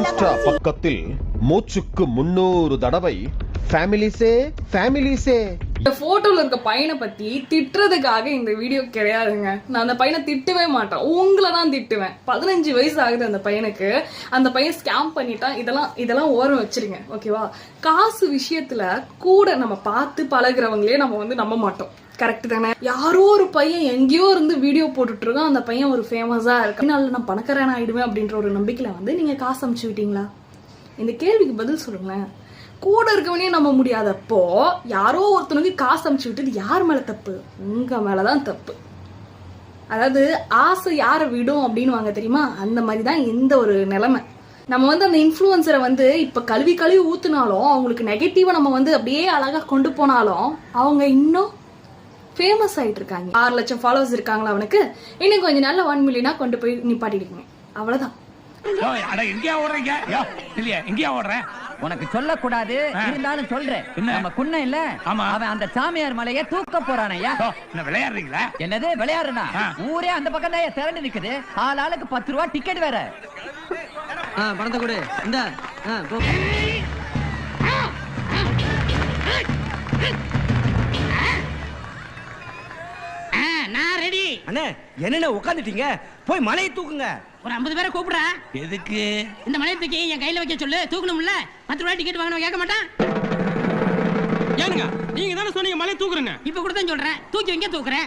Insta பக்கத்தில் மூச்சுக்கு 300 தடவை ஃபேமிலிஸே. இந்த போட்டோல இருக்க பையனை பத்தி திட்டுறதுக்காக இந்த வீடியோ கிடையாதுங்க. நான் அந்த பையனை திட்டவே மாட்டேன், உங்களை தான் திட்டுவேன். 15 வயசு ஆகுது அந்த பையனுக்கு. அந்த பையன் ஸ்கேம் பண்ணிட்டான். இதெல்லாம் ஓரம் வச்சிருங்க, ஓகேவா? காசு விஷயத்துல கூட நம்ம பார்த்து பழகுறவங்களே நம்ம வந்து நம்ப மாட்டோம். கரெக்ட் தானே? யாரோ ஒரு பையன் எங்கேயோ இருந்து வீடியோ போட்டுட்டு இருக்கான், அந்த பையன் ஒரு ஃபேமஸா இருக்கு, நான் பணக்காரன் ஆயிடுவேன் அப்படின்ற ஒரு நம்பிக்கையில வந்து நீங்க காசு அமுச்சு விட்டீங்களா? இந்த கேள்விக்கு பதில் சொல்லுங்களேன். கூட இருக்கவனே நம்ப முடியாதப்போ யாரோ ஒருத்தனுக்கு காசு அமுச்சு விட்டது யார் மேல தப்பு? உங்க மேலதான் தப்பு. அதாவது ஆசை யாரை விடும் அப்படின்னு வாங்க தெரியுமா? அந்த மாதிரிதான் இந்த ஒரு நிலைமை. நம்ம வந்து அந்த இன்ஃப்ளூயன்சரை வந்து இப்ப கழுவி ஊத்துனாலும் அவங்களுக்கு நெகட்டிவா நம்ம வந்து அப்படியே அழகா கொண்டு போனாலும் அவங்க இன்னும் ஃபேமஸ் ஆயிட்டு இருக்காங்க. 6 லட்சம் ஃபாலோவர்ஸ் இருக்காங்களா அவனுக்கு? இன்னும் கொஞ்ச நாள்ல 1 மில்லியனா கொண்டு போய் நிப்பாட்டிடுங்க. அவ்வளவுதான். உனக்கு சொல்லக்கூடாது, இருந்தாலும் சொல்றேன். நம்ம குன்ன இல்ல, அவன் அந்த சாமியார் மலையை தூக்க போறானையா. விளையாடுறீங்களா? என்னது விளையாடுனா? ஊரே அந்த பக்கம் தான் திரண்டு நிக்குது. ஆளுக்கு 10 ரூபா டிக்கெட் வேற. பணத்தை கொடு. இந்த நான் ரெடி. அண்ணே என்னென்ன உட்காந்துட்டீங்க? போய் மலையை தூக்குங்க. ஒரு 50 பேரை கூப்பிடுறா. எதுக்கு? இந்த மலையை தூக்கி என் கையில வைக்க சொல்லு. தூக்கணும்ல. 10 ரூபாய் டிக்கெட் வாங்கணும் கேட்க மாட்டான். ஏனுங்க நீங்க தானே சொன்னீங்க மலையை தூக்குறேன்னு? இப்ப கூட தான் சொல்றேன். தூக்கி வைங்க தூக்குறேன்.